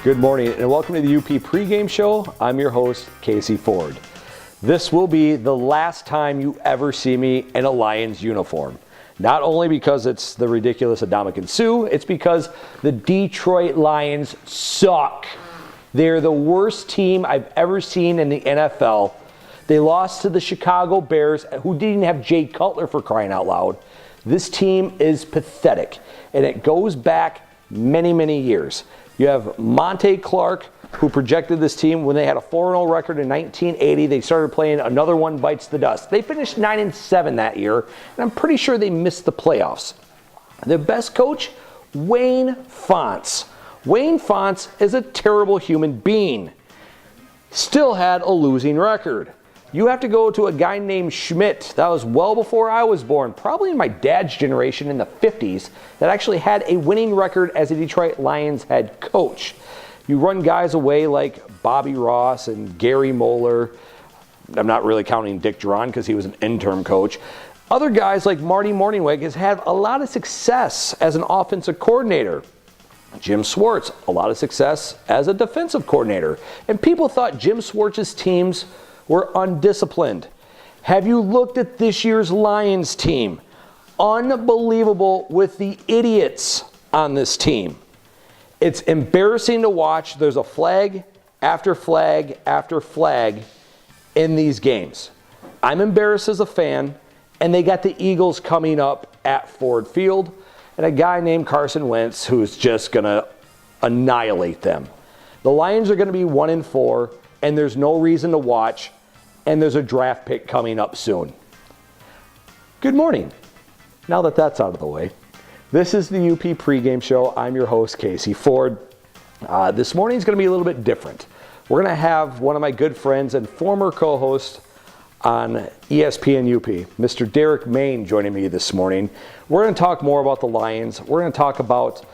Good morning and welcome to the UP Pregame Show. I'm your host, Casey Ford. This will be the last time you ever see me in a Lions uniform. Not only because it's the ridiculous Ndamukong Suh, it's because the Detroit Lions suck. They're the worst team I've ever seen in the NFL. They lost to the Chicago Bears, who didn't have Jay Cutler, for crying out loud. This team is pathetic, and it goes back many, many years. You have Monte Clark, who projected this team when they had a 4-0 record in 1980. They started playing Another One Bites the Dust. They finished 9-7 that year, and I'm pretty sure they missed the playoffs. Their best coach, Wayne Fontes. Wayne Fontes is a terrible human being. Still had a losing record. You have to go to a guy named Schmidt. That was well before I was born, probably in my dad's generation in the 50s, that actually had a winning record as a Detroit Lions head coach. You run guys away like Bobby Ross and Gary Moeller. I'm not really counting Dick Duran because he was an interim coach. Other guys like Marty Mornhinweg has had a lot of success as an offensive coordinator. Jim Schwartz, a lot of success as a defensive coordinator. And people thought Jim Schwartz's teams were undisciplined. Have you looked at this year's Lions team? Unbelievable with the idiots on this team. It's embarrassing to watch. There's a flag after flag after flag in these games. I'm embarrassed as a fan, and they got the Eagles coming up at Ford Field, and a guy named Carson Wentz who's just gonna annihilate them. The Lions are gonna be 1-4, and there's no reason to watch, and there's a draft pick coming up soon. Good morning. Now that that's out of the way, this is the UP Pregame Show. I'm your host, Casey Ford. This morning's going to be a little bit different. We're going to have one of my good friends and former co-host on ESPN UP, Mr. Derek Main, joining me this morning. We're going to talk more about the Lions. We're going to talk about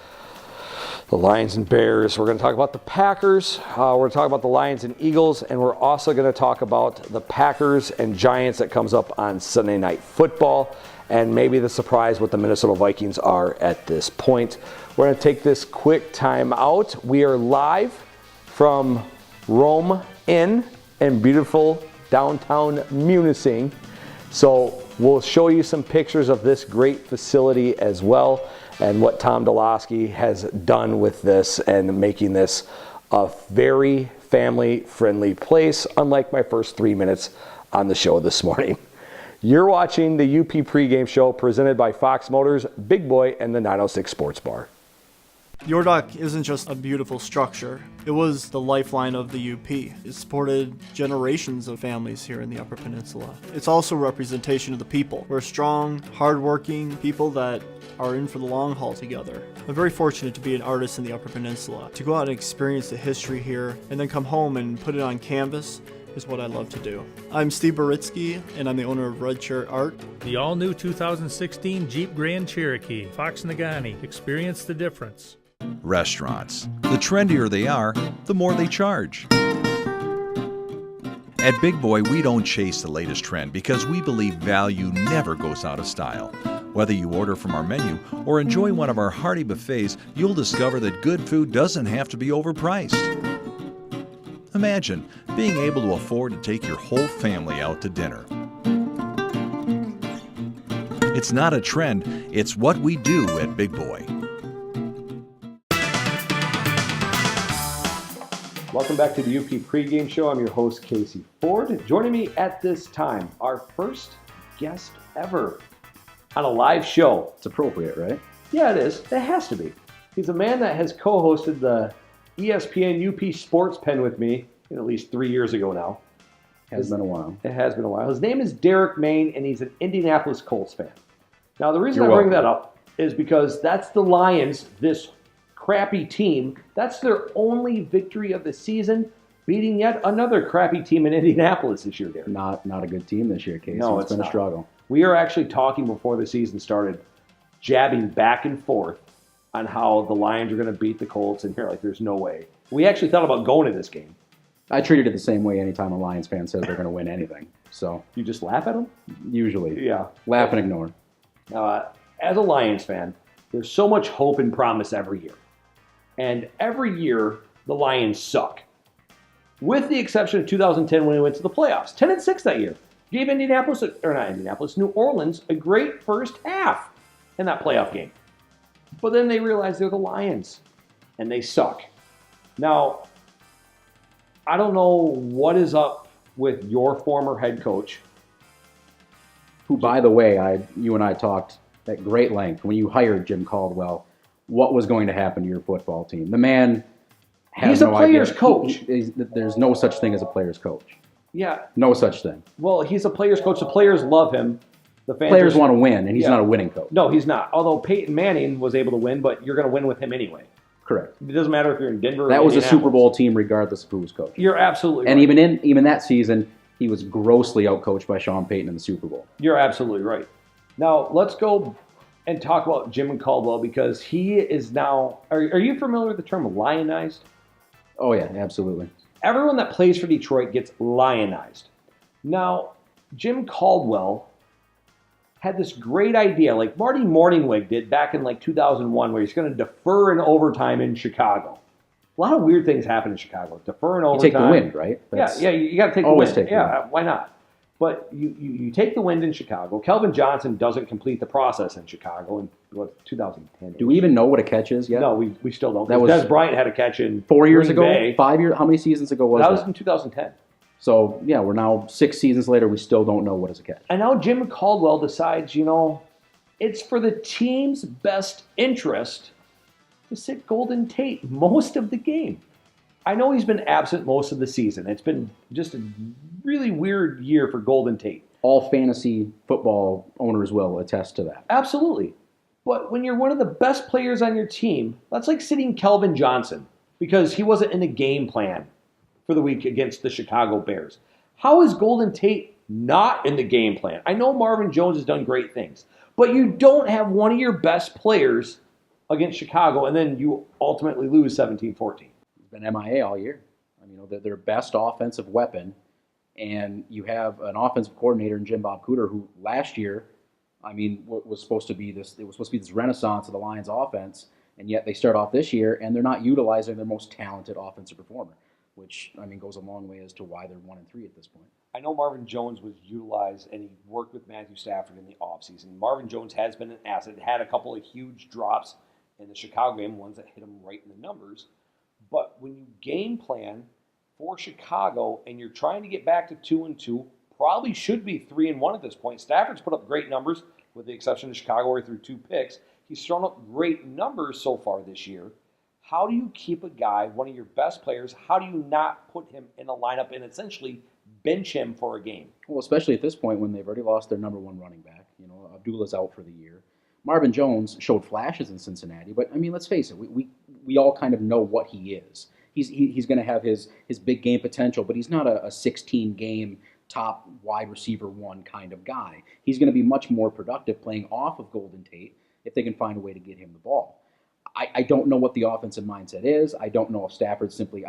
the Lions and Bears. We're going to talk about the Packers. We're going to talk about the Lions and Eagles. And we're also going to talk about the Packers and Giants that comes up on Sunday Night Football. And maybe the surprise what the Minnesota Vikings are at this point. We're going to take this quick time out. We are live from Rome Inn in beautiful downtown Munising. So we'll show you some pictures of this great facility as well, and what Tom Dolosky has done with this and making this a very family-friendly place, unlike my first 3 minutes on the show this morning. You're watching the UP Pregame Show presented by Fox Motors, Big Boy, and the 906 Sports Bar. Your Dock isn't just a beautiful structure. It was the lifeline of the UP. It supported generations of families here in the Upper Peninsula. It's also a representation of the people. We're strong, hardworking people that are in for the long haul together. I'm very fortunate to be an artist in the Upper Peninsula. To go out and experience the history here and then come home and put it on canvas is what I love to do. I'm Steve Baritsky, and I'm the owner of Red Shirt Art. The all-new 2016 Jeep Grand Cherokee, Fox Nagani. Experience the difference. Restaurants. The trendier they are, the more they charge. At Big Boy, we don't chase the latest trend because we believe value never goes out of style. Whether you order from our menu or enjoy one of our hearty buffets, you'll discover that good food doesn't have to be overpriced. Imagine being able to afford to take your whole family out to dinner. It's not a trend, it's what we do at Big Boy. Welcome back to the UP Pregame Show. I'm your host, Casey Ford. Joining me at this time, our first guest ever on a live show. It's appropriate, right? Yeah, it is. It has to be. He's a man that has co-hosted the ESPN UP Sports Pen with me at least 3 years ago now. Has been a while. It has been a while. His name is Derek Main, and he's an Indianapolis Colts fan. Now, the reason You're I bring welcome. that up is because that's the Lions, this crappy team. That's their only victory of the season, beating yet another crappy team in Indianapolis this year, Derek. Not a good team this year, Casey. No, it's been not. a struggle. We are actually talking before the season started, jabbing back and forth on how the Lions are going to beat the Colts, and you're like, there's no way. We actually thought about going to this game. I treated it the same way anytime a Lions fan says they're going to win anything. So You just laugh at them? usually, Yeah. laugh and ignore. As a Lions fan, there's so much hope and promise every year. And every year, the Lions suck. With the exception of 2010 when we went to the playoffs. 10-6 that year. Gave New Orleans a great first half in that playoff game. But then they realized they're the Lions, and they suck. Now, I don't know what is up with your former head coach. Who, by the way, you and I talked at great length when you hired Jim Caldwell, what was going to happen to your football team. The man has He's a player's coach. There's no such thing as a player's coach. Yeah. No such thing. Well, he's a player's coach. The players love him. The fans Players want to win, and he's not a winning coach. No, he's not. Although Peyton Manning was able to win, but you're going to win with him anyway. Correct. It doesn't matter if you're in Denver or That was a Super Indianapolis. Bowl team regardless of who was coaching. You're absolutely and right. even that season, he was grossly outcoached by Sean Payton in the Super Bowl. You're absolutely right. Now, let's go and talk about Jim Caldwell because he is now... Are you familiar with the term lionized? Oh, yeah, absolutely. Everyone that plays for Detroit gets lionized. Now, Jim Caldwell had this great idea, like Marty Morningwig did back in like 2001, where he's going to defer in overtime in Chicago. A lot of weird things happen in Chicago. Defer in overtime. You take the wind, right? Yeah, you got to take the always wind. take the wind. Why not? But you take the wind in Chicago. Kelvin Johnson doesn't complete the process in Chicago in 2010. Do we even know what a catch is yet? No, we still don't. That was Des Bryant had a catch in 4 years Green ago? Bay. 5 years? How many seasons ago was That that? was in 2010. So, yeah, we're now 6 seasons later. We still don't know what is a catch. And now Jim Caldwell decides, it's for the team's best interest to sit Golden Tate most of the game. I know he's been absent most of the season. It's been just a really weird year for Golden Tate. All fantasy football owners will attest to that. Absolutely. But when you're one of the best players on your team, that's like sitting Kelvin Johnson because he wasn't in the game plan for the week against the Chicago Bears. How is Golden Tate not in the game plan? I know Marvin Jones has done great things, but you don't have one of your best players against Chicago, and then you ultimately lose 17-14. He's been MIA all year. They're their best offensive weapon, and you have an offensive coordinator in Jim Bob Cooter who last year, was supposed to be this. It was supposed to be this renaissance of the Lions offense, and yet they start off this year and they're not utilizing their most talented offensive performer, which goes a long way as to why they're 1-3 at this point. I know Marvin Jones was utilized and he worked with Matthew Stafford in the offseason. Marvin Jones has been an asset. Had a couple of huge drops in the Chicago game, ones that hit him right in the numbers. But when you game plan for Chicago and you're trying to get back to 2-2, probably should be 3-1 at this point. Stafford's put up great numbers, with the exception of Chicago, where he threw 2 picks. He's thrown up great numbers so far this year. How do you keep a guy, one of your best players, how do you not put him in a lineup and essentially bench him for a game? Well, especially at this point when they've already lost their number one running back. Abdullah's out for the year. Marvin Jones showed flashes in Cincinnati, but let's face it, we all kind of know what he is. He's going to have his big game potential, but he's not a 16-game top wide receiver one kind of guy. He's going to be much more productive playing off of Golden Tate if they can find a way to get him the ball. I don't know what the offensive mindset is. I don't know if Stafford simply.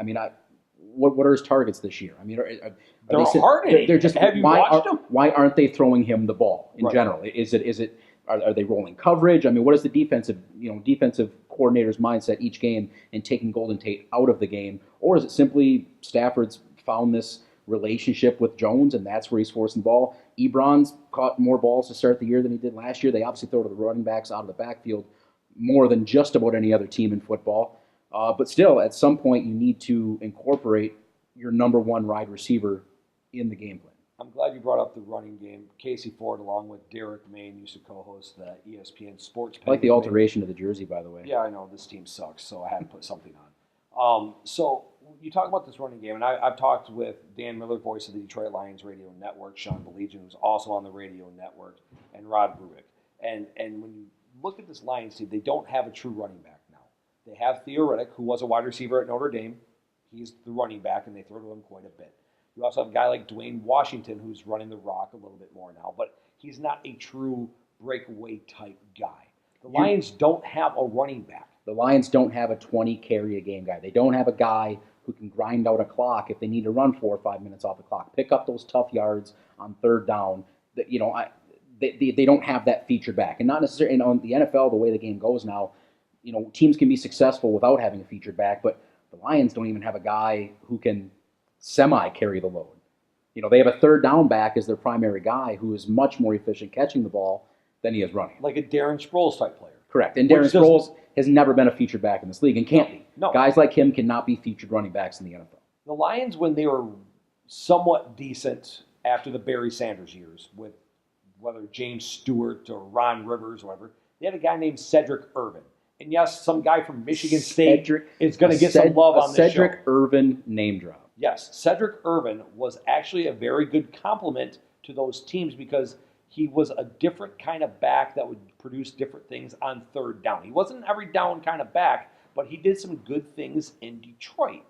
What are his targets this year? They're hard. They're just. Have you watched them? Why aren't they throwing him the ball in general? Is it? Are they rolling coverage? What is the defensive coordinator's mindset each game in taking Golden Tate out of the game, or is it simply Stafford's found this relationship with Jones and that's where he's forcing the ball? Ebron's caught more balls to start the year than he did last year. They obviously throw to the running backs out of the backfield more than just about any other team in football. But still, at some point, you need to incorporate your number one wide receiver in the game plan. I'm glad you brought up the running game. Casey Ford, along with Derek Main, used to co-host the ESPN Sports. I like the alteration of the jersey, by the way. Yeah, I know. This team sucks, so I had to put something on. So you talk about this running game, and I've talked with Dan Miller, voice of the Detroit Lions radio network, Sean Belegian, who's also on the radio network, and Rod Bruick. And when you look at this Lions team, they don't have a true running back now. They have Theo Riddick, who was a wide receiver at Notre Dame. He's the running back, and they throw to him quite a bit. You also have a guy like Dwayne Washington, who's running the rock a little bit more now, but he's not a true breakaway type guy. The Lions don't have a running back. The Lions don't have a 20-carry-a-game guy. They don't have a guy who can grind out a clock if they need to run 4 or 5 minutes off the clock. Pick up those tough yards on third down. They don't have that featured back. And not necessarily in the NFL, the way the game goes now, teams can be successful without having a featured back, but The Lions don't even have a guy who can semi-carry the load. They have a third down back as their primary guy who is much more efficient catching the ball than he is running. Like a Darren Sproles type player. Correct. And Darren Sproles has never been a featured back in this league and can't be. No. Guys like him cannot be featured running backs in the NFL. The Lions, when they were somewhat decent after the Barry Sanders years, with whether James Stewart or Ron Rivers or whatever, they had a guy named Cedric Irvin. And yes, some guy from Michigan State is going to get some love on this show. Cedric Irvin name drop. Yes, Cedric Irvin was actually a very good complement to those teams because he was a different kind of back that would produce different things on third down. He wasn't an every down kind of back, but he did some good things in Detroit.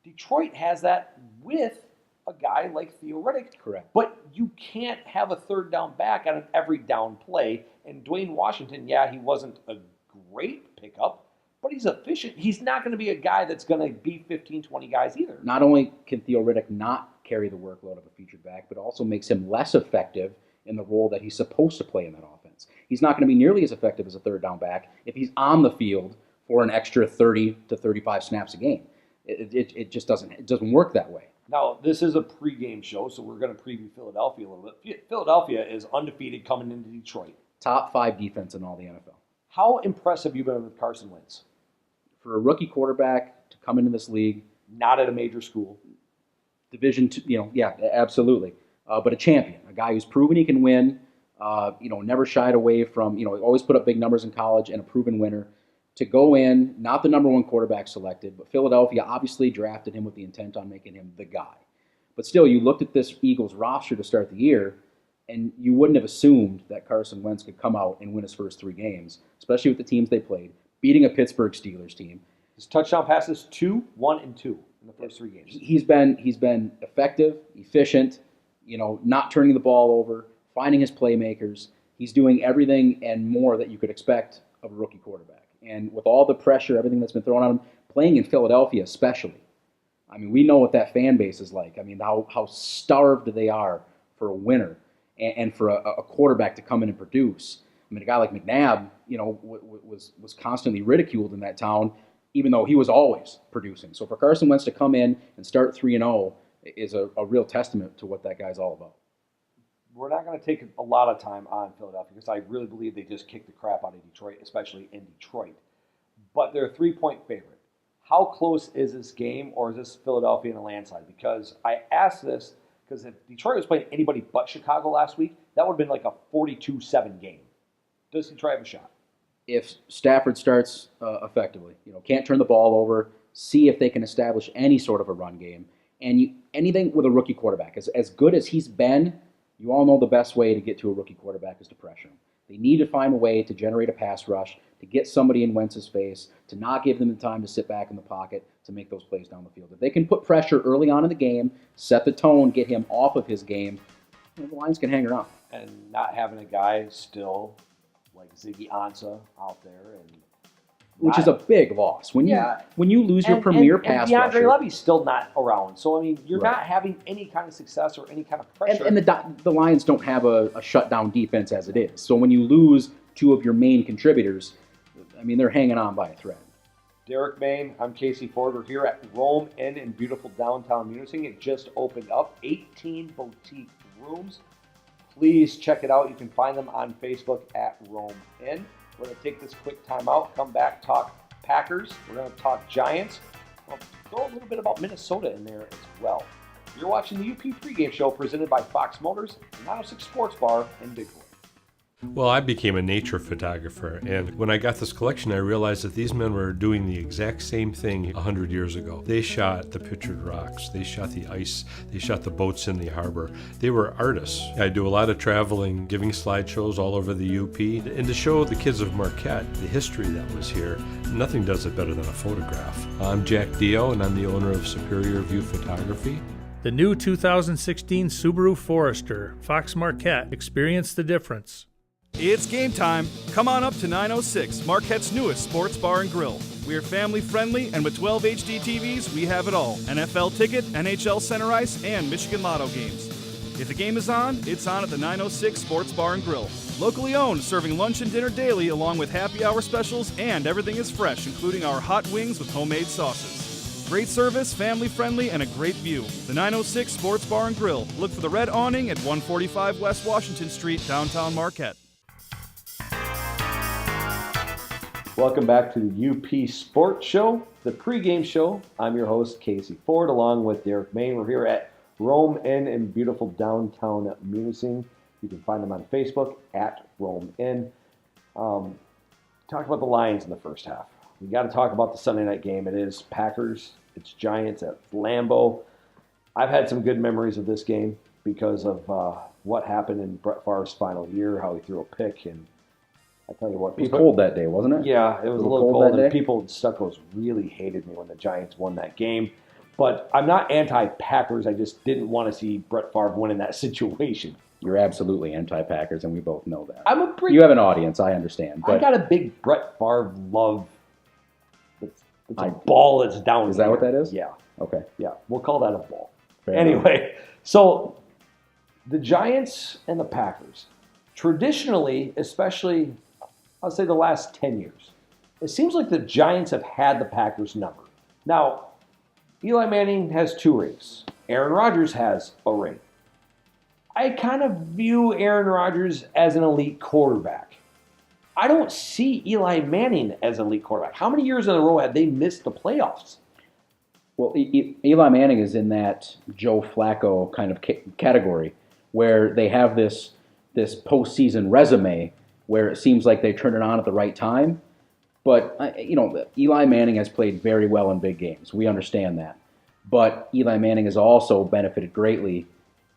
Detroit has that with a guy like Theo Riddick. Correct. But you can't have a third down back on an every down play. And Dwayne Washington, yeah, he wasn't a great pickup, but he's efficient. He's not going to be a guy that's going to beat 15, 20 guys either. Not only can Theo Riddick not carry the workload of a featured back, but also makes him less effective in the role that he's supposed to play in that offense. He's not going to be nearly as effective as a third down back if he's on the field for an extra 30 to 35 snaps a game. It just doesn't work that way. Now, this is a pregame show, so we're going to preview Philadelphia a little bit. Philadelphia is undefeated coming into Detroit. Top 5 defense in all the NFL. How impressive have you been with Carson Wentz? For a rookie quarterback to come into this league, Not at a major school. Division II, yeah, absolutely. But a champion, a guy who's proven he can win, never shied away from, always put up big numbers in college and a proven winner. To go in, not the number one quarterback selected, but Philadelphia obviously drafted him with the intent on making him the guy. But still, you looked at this Eagles roster to start the year, and you wouldn't have assumed that Carson Wentz could come out and win his first 3 games, especially with the teams they played, beating a Pittsburgh Steelers team. His touchdown passes 2, 1, and 2 in the first 3 games. He's been effective, efficient, not turning the ball over, finding his playmakers. He's doing everything and more that you could expect of a rookie quarterback. And with all the pressure, everything that's been thrown on him, playing in Philadelphia especially, I mean, we know what that fan base is like. I mean, how starved they are for a winner and for a quarterback to come in and produce. I mean, a guy like McNabb, was constantly ridiculed in that town, even though he was always producing. So for Carson Wentz to come in and start 3-0 is a real testament to what that guy's all about. We're not going to take a lot of time on Philadelphia because I really believe they just kicked the crap out of Detroit, especially in Detroit. But they're a 3-point favorite. How close is this game, or is this Philadelphia in a landslide? Because I asked this because if Detroit was playing anybody but Chicago last week, that would have been like a 42-7 game. Does Detroit have a shot? If Stafford starts effectively, can't turn the ball over, see if they can establish any sort of a run game, and anything with a rookie quarterback. As good as he's been, you all know the best way to get to a rookie quarterback is to pressure him. They need to find a way to generate a pass rush, to get somebody in Wentz's face, to not give them the time to sit back in the pocket, to make those plays down the field. If they can put pressure early on in the game, set the tone, get him off of his game, the Lions can hang around. And not having a guy still like Ziggy Ansah out there, which is a big loss. When you lose your premier pass rusher. And DeAndre Levy's still not around. So, I mean, you're not having any kind of success or any kind of pressure. And the Lions don't have a shutdown defense as it is. So when you lose 2 of your main contributors, I mean, they're hanging on by a thread. Derek Main, I'm Casey Ford. We're here at Rome Inn in beautiful downtown Munising. It just opened up. 18 boutique rooms. Please check it out. You can find them on Facebook at Rome Inn. We're going to take this quick time out, come back, talk Packers. We're going to talk Giants. We'll throw a little bit about Minnesota in there as well. You're watching the UP Pregame Show presented by Fox Motors, the 906 Sports Bar in Big Boy. Well, I became a nature photographer, and when I got this collection, I realized that these men were doing the exact same thing 100 years ago. They shot the pictured rocks, they shot the ice, they shot the boats in the harbor. They were artists. I do a lot of traveling, giving slideshows all over the UP, and to show the kids of Marquette the history that was here, nothing does it better than a photograph. I'm Jack Dio, and I'm the owner of Superior View Photography. The new 2016 Subaru Forester, Fox Marquette. Experience the difference. It's game time. Come on up to 906, Marquette's newest sports bar and grill. We are family friendly, and with 12 HD TVs, we have it all. NFL ticket, NHL center ice, and Michigan Lotto games. If the game is on, it's on at the 906 Sports Bar and Grill. Locally owned, serving lunch and dinner daily, along with happy hour specials, and everything is fresh, including our hot wings with homemade sauces. Great service, family-friendly, and a great view. The 906 Sports Bar and Grill. Look for the red awning at 145 West Washington Street, downtown Marquette. Welcome back to the UP Sports Show, the pregame show. I'm your host, Casey Ford, along with Derek Main. We're here at Rome Inn in beautiful downtown Munising. You can find them on Facebook at Rome Inn. Talk about the Lions in the first half. We got to talk about the Sunday night game. It is Packers. It's Giants at Lambeau. I've had some good memories of this game because of what happened in Brett Favre's final year, how he threw a pick, and I tell you what, it was cold that day, wasn't it? Yeah, it was a little cold, and people at Stuckos really hated me when the Giants won that game. But I'm not anti-Packers. I just didn't want to see Brett Favre win in that situation. You're absolutely anti-Packers, and we both know that. You have an audience, I understand. But I got a big Brett Favre love. It's a ball that's down Is that what that is? Yeah. Okay. Yeah, we'll call that a ball. Fair anyway, so the Giants and the Packers, traditionally, especially, I'll say the last 10 years, it seems like the Giants have had the Packers number. Now, Eli Manning has 2 rings. Aaron Rodgers has a ring. I kind of view Aaron Rodgers as an elite quarterback. I don't see Eli Manning as an elite quarterback. How many years in a row have they missed the playoffs? Well, Eli Manning is in that Joe Flacco kind of category where they have this postseason resume where it seems like they turn it on at the right time. But, Eli Manning has played very well in big games. We understand that. But Eli Manning has also benefited greatly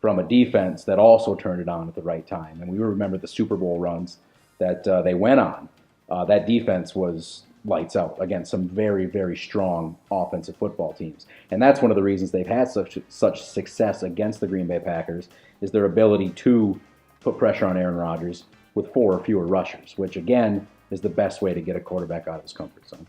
from a defense that also turned it on at the right time. And we remember the Super Bowl runs that they went on. That defense was lights out against some very, very strong offensive football teams. And that's one of the reasons they've had such success against the Green Bay Packers is their ability to put pressure on Aaron Rodgers with 4 or fewer rushers, which, again, is the best way to get a quarterback out of his comfort zone.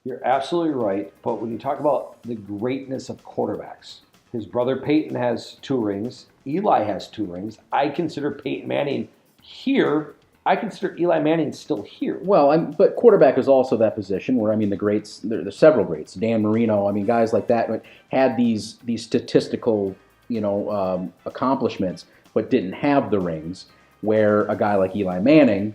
You're absolutely right, but when you talk about the greatness of quarterbacks, his brother Peyton has 2 rings, Eli has 2 rings. I consider Peyton Manning here. I consider Eli Manning still here. Well, but quarterback is also that position where, the greats, there's several greats. Dan Marino, guys like that had these statistical, accomplishments, but didn't have the rings, where a guy like Eli Manning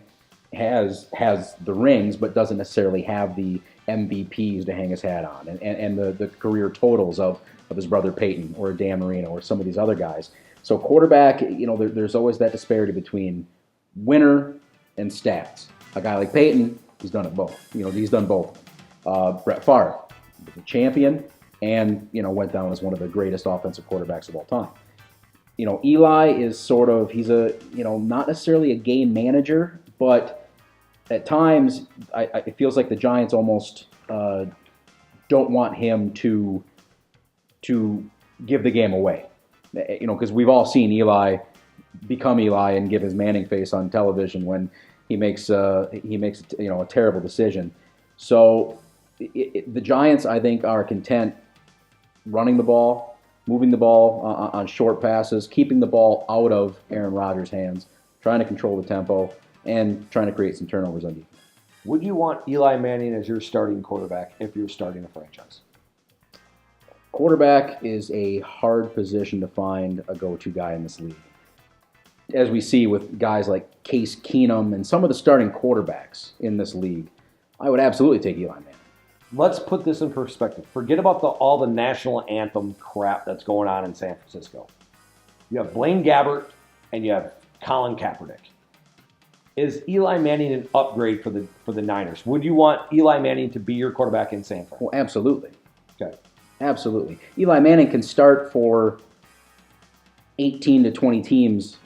has the rings, but doesn't necessarily have the MVPs to hang his hat on, and the career totals of his brother Peyton or Dan Marino or some of these other guys. So quarterback, there's always that disparity between winner and stats. A guy like Peyton, he's done it both. He's done both. Brett Favre, the champion, and went down as one of the greatest offensive quarterbacks of all time. Eli is sort of, he's not necessarily a game manager, but at times, it feels like the Giants almost don't want him to give the game away. Because we've all seen Eli become Eli and give his Manning face on television when he makes a terrible decision. So the Giants, I think, are content running the ball, moving the ball on short passes, keeping the ball out of Aaron Rodgers' hands, trying to control the tempo, and trying to create some turnovers on defense. Would you want Eli Manning as your starting quarterback if you're starting a franchise? Quarterback is a hard position to find a go-to guy in this league. As we see with guys like Case Keenum and some of the starting quarterbacks in this league, I would absolutely take Eli Manning. Let's put this in perspective. Forget about all the national anthem crap that's going on in San Francisco. You have Blaine Gabbert and you have Colin Kaepernick. Is Eli Manning an upgrade for the Niners? Would you want Eli Manning to be your quarterback in San Fran? Well, absolutely. Okay. Absolutely. Eli Manning can start for 18 to 20 teams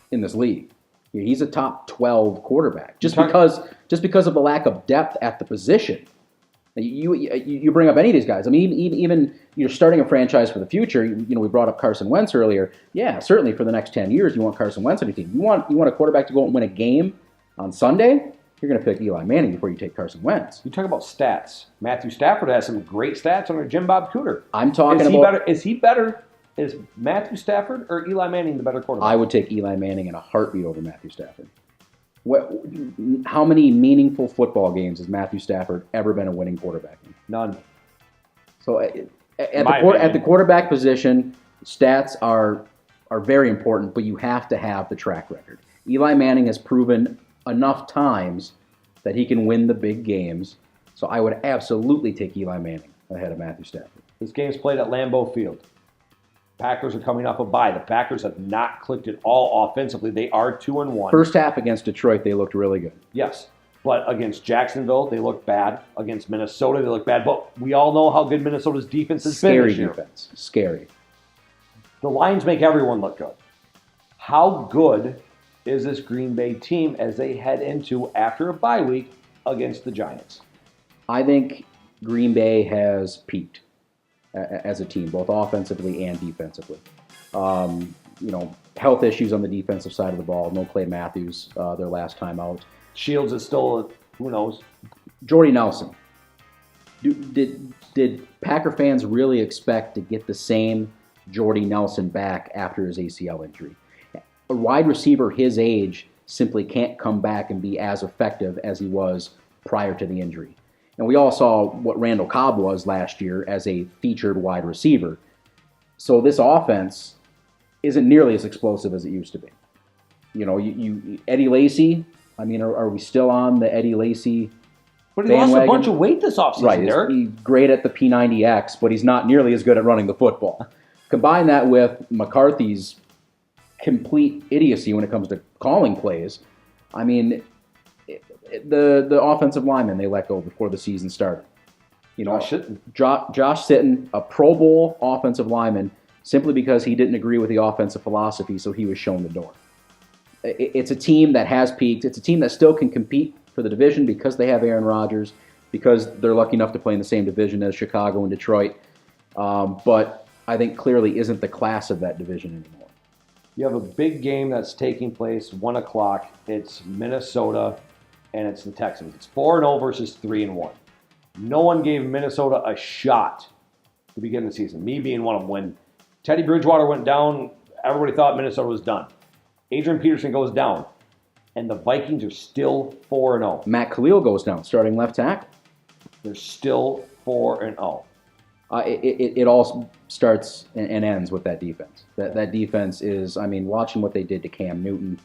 in this league. He's a top 12 quarterback just because of the lack of depth at the position. You bring up any of these guys. Even you're starting a franchise for the future. We brought up Carson Wentz earlier. Yeah, certainly for the next 10 years, you want Carson Wentz on your team. You want a quarterback to go and win a game on Sunday. You're going to pick Eli Manning before you take Carson Wentz. You talk about stats. Matthew Stafford has some great stats under Jim Bob Cooter. I'm talking Is he better? Is Matthew Stafford or Eli Manning the better quarterback? I would take Eli Manning in a heartbeat over Matthew Stafford. How many meaningful football games has Matthew Stafford ever been a winning quarterback in? None. So At the quarterback position, stats are very important, but you have to have the track record. Eli Manning has proven enough times that he can win the big games, so I would absolutely take Eli Manning ahead of Matthew Stafford. This game's played at Lambeau Field. Packers are coming off a bye. The Packers have not clicked at all offensively. They are 2-1. First half against Detroit, they looked really good. Yes. But against Jacksonville, they look bad. Against Minnesota, they look bad. But we all know how good Minnesota's defense has been this year. Scary defense. Scary. The Lions make everyone look good. How good is this Green Bay team as they head into, after a bye week, against the Giants? I think Green Bay has peaked as a team, both offensively and defensively. Health issues on the defensive side of the ball. No Clay Matthews their last time out. Shields is still, who knows? Jordy Nelson. Did Packer fans really expect to get the same Jordy Nelson back after his ACL injury? A wide receiver his age simply can't come back and be as effective as he was prior to the injury. And we all saw what Randall Cobb was last year as a featured wide receiver. So this offense isn't nearly as explosive as it used to be. Eddie Lacy, are we still on the Eddie Lacy But he bandwagon? lost a bunch of weight this offseason, Right, Derek. he's great at the P90X, but he's not nearly as good at running the football. Combine that with McCarthy's complete idiocy when it comes to calling plays. The offensive lineman they let go before the season started. Josh Sitton. Josh Sitton, a Pro Bowl offensive lineman, simply because he didn't agree with the offensive philosophy, so he was shown the door. It's a team that has peaked. It's a team that still can compete for the division because they have Aaron Rodgers, because they're lucky enough to play in the same division as Chicago and Detroit. But I think clearly isn't the class of that division anymore. You have a big game that's taking place, 1 o'clock. It's Minnesota, and it's the Texans. It's 4-0 versus 3-1. No one gave Minnesota a shot to begin the season, me being one of them. When Teddy Bridgewater went down, everybody thought Minnesota was done. Adrian Peterson goes down, and the Vikings are still 4-0. Matt Khalil goes down, starting left tackle. They're still 4-0. It all starts and ends with that defense. That defense is, watching what they did to Cam Newton,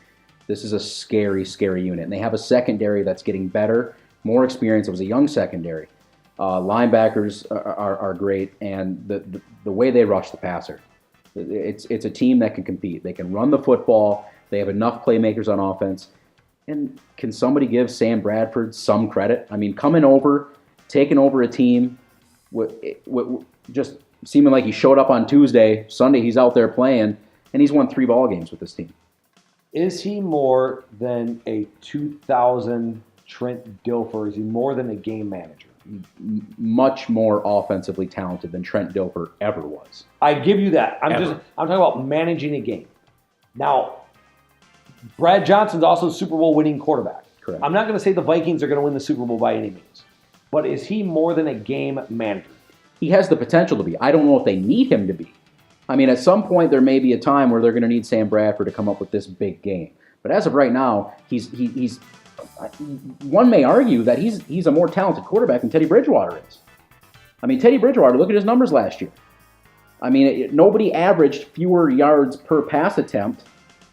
this is a scary, scary unit. And they have a secondary that's getting better, more experience. It was a young secondary. Linebackers are great, and the way they rush the passer. It's a team that can compete. They can run the football. They have enough playmakers on offense. And can somebody give Sam Bradford some credit? Coming over, taking over a team, just seeming like he showed up on Tuesday, Sunday he's out there playing, and he's won 3 ball games with this team. Is he more than a 2000 Trent Dilfer? Is he more than a game manager? Much more offensively talented than Trent Dilfer ever was. I give you that. I'm talking about managing a game. Now, Brad Johnson's also a Super Bowl winning quarterback. Correct. I'm not going to say the Vikings are going to win the Super Bowl by any means. But is he more than a game manager? He has the potential to be. I don't know if they need him to be. At some point there may be a time where they're going to need Sam Bradford to come up with this big game. But as of right now, he's one may argue that he's a more talented quarterback than Teddy Bridgewater is. Teddy Bridgewater, look at his numbers last year. Nobody averaged fewer yards per pass attempt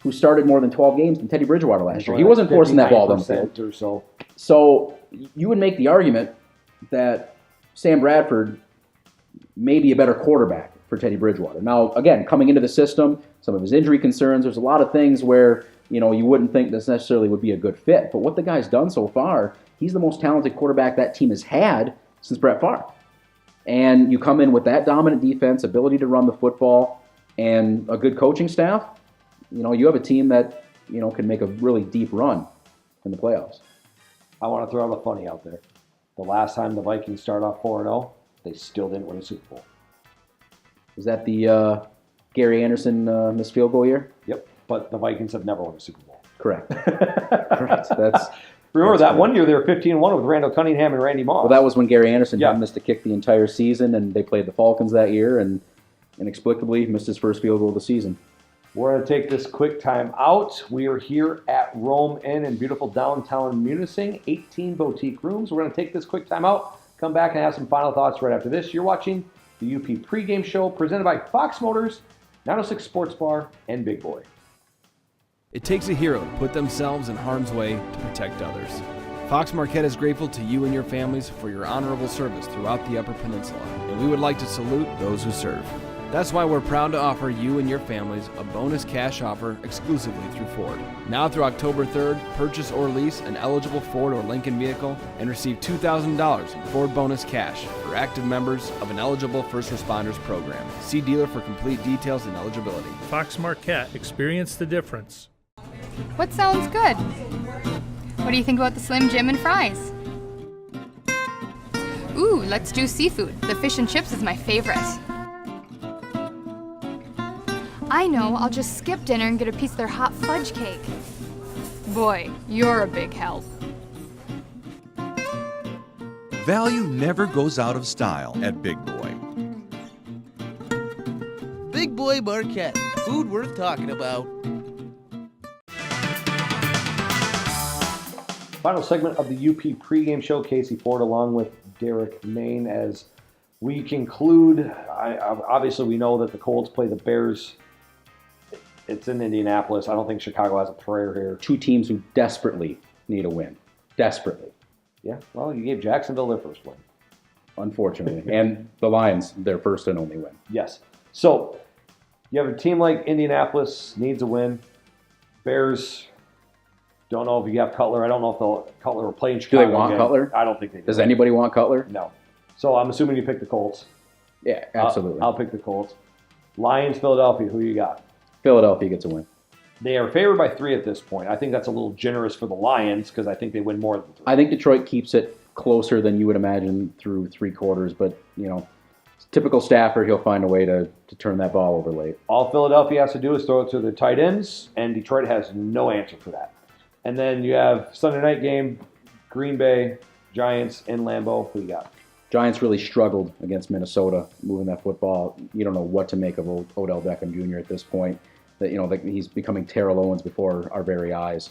who started more than 12 games than Teddy Bridgewater last year. He wasn't forcing that ball downfield. Or so. So you would make the argument that Sam Bradford may be a better quarterback for Teddy Bridgewater. Now, again, coming into the system, some of his injury concerns, there's a lot of things where you wouldn't think this necessarily would be a good fit. But what the guy's done so far, he's the most talented quarterback that team has had since Brett Favre. And you come in with that dominant defense, ability to run the football, and a good coaching staff, you have a team that, can make a really deep run in the playoffs. I want to throw the funny out there. The last time the Vikings started off 4-0, they still didn't win a Super Bowl. Was that the Gary Anderson missed field goal year? Yep, but the Vikings have never won a Super Bowl. Correct. Correct. Remember that one year they were 15-1 with Randall Cunningham and Randy Moss. Well, that was when Gary Anderson missed a kick the entire season, and they played the Falcons that year, and inexplicably missed his first field goal of the season. We're going to take this quick time out. We are here at Rome Inn in beautiful downtown Munising, 18 boutique rooms. We're going to take this quick time out, come back and have some final thoughts right after this. You're watching the UP Pregame Show presented by Fox Motors, 906 Sports Bar, and Big Boy. It takes a hero to put themselves in harm's way to protect others. Fox Marquette is grateful to you and your families for your honorable service throughout the Upper Peninsula, and we would like to salute those who serve. That's why we're proud to offer you and your families a bonus cash offer exclusively through Ford. Now through October 3rd, purchase or lease an eligible Ford or Lincoln vehicle and receive $2,000 in Ford bonus cash for active members of an eligible first responders program. See dealer for complete details and eligibility. Fox Marquette, experience the difference. What sounds good? What do you think about the Slim Jim and fries? Ooh, let's do seafood. The fish and chips is my favorite. I know, I'll just skip dinner and get a piece of their hot fudge cake. Boy, you're a big help. Value never goes out of style at Big Boy. Big Boy Marquette, food worth talking about. Final segment of the UP Pregame Show, Casey Ford along with Derek Main. As we conclude, obviously we know that the Colts play the Bears. It's in Indianapolis. I don't think Chicago has a prayer here. Two teams who desperately need a win. Desperately. Yeah, well, you gave Jacksonville their first win. Unfortunately. And the Lions, their first and only win. Yes. So, you have a team like Indianapolis needs a win. Bears, don't know if you have Cutler. I don't know if Cutler will play in Chicago. Do they want again. Cutler? I don't think they do. Does anybody want Cutler? No. So, I'm assuming you pick the Colts. Yeah, absolutely. I'll pick the Colts. Lions, Philadelphia, who you got? Philadelphia gets a win. They are favored by 3 at this point. I think that's a little generous for the Lions because I think they win more than 3. I think Detroit keeps it closer than you would imagine through 3 quarters, but, typical Stafford, he'll find a way to turn that ball over late. All Philadelphia has to do is throw it to their tight ends, and Detroit has no answer for that. And then you have Sunday night game, Green Bay, Giants, in Lambeau. Who you got? Giants really struggled against Minnesota moving that football. You don't know what to make of Odell Beckham Jr. at this point. That he's becoming Terrell Owens before our very eyes.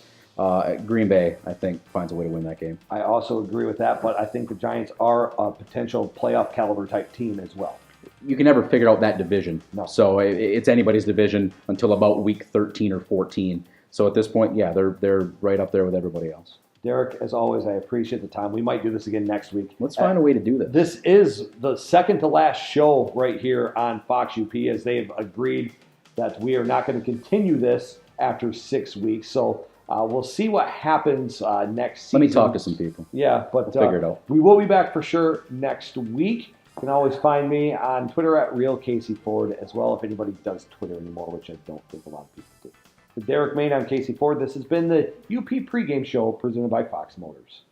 Green Bay, I think, finds a way to win that game. I also agree with that, but I think the Giants are a potential playoff caliber type team as well. You can never figure out that division. No. So it's anybody's division until about week 13 or 14. So at this point, yeah, they're right up there with everybody else. Derek, as always, I appreciate the time. We might do this again next week. Let's find a way to do this. This is the second to last show right here on Fox UP, as they've agreed that we are not going to continue this after 6 weeks. So we'll see what happens next season. Let me talk to some people. Yeah, but we'll figure it out. We will be back for sure next week. You can always find me on Twitter at RealCaseyFord as well, if anybody does Twitter anymore, which I don't think a lot of people do. For Derek Main, I'm Casey Ford. This has been the UP Pregame Show presented by Fox Motors.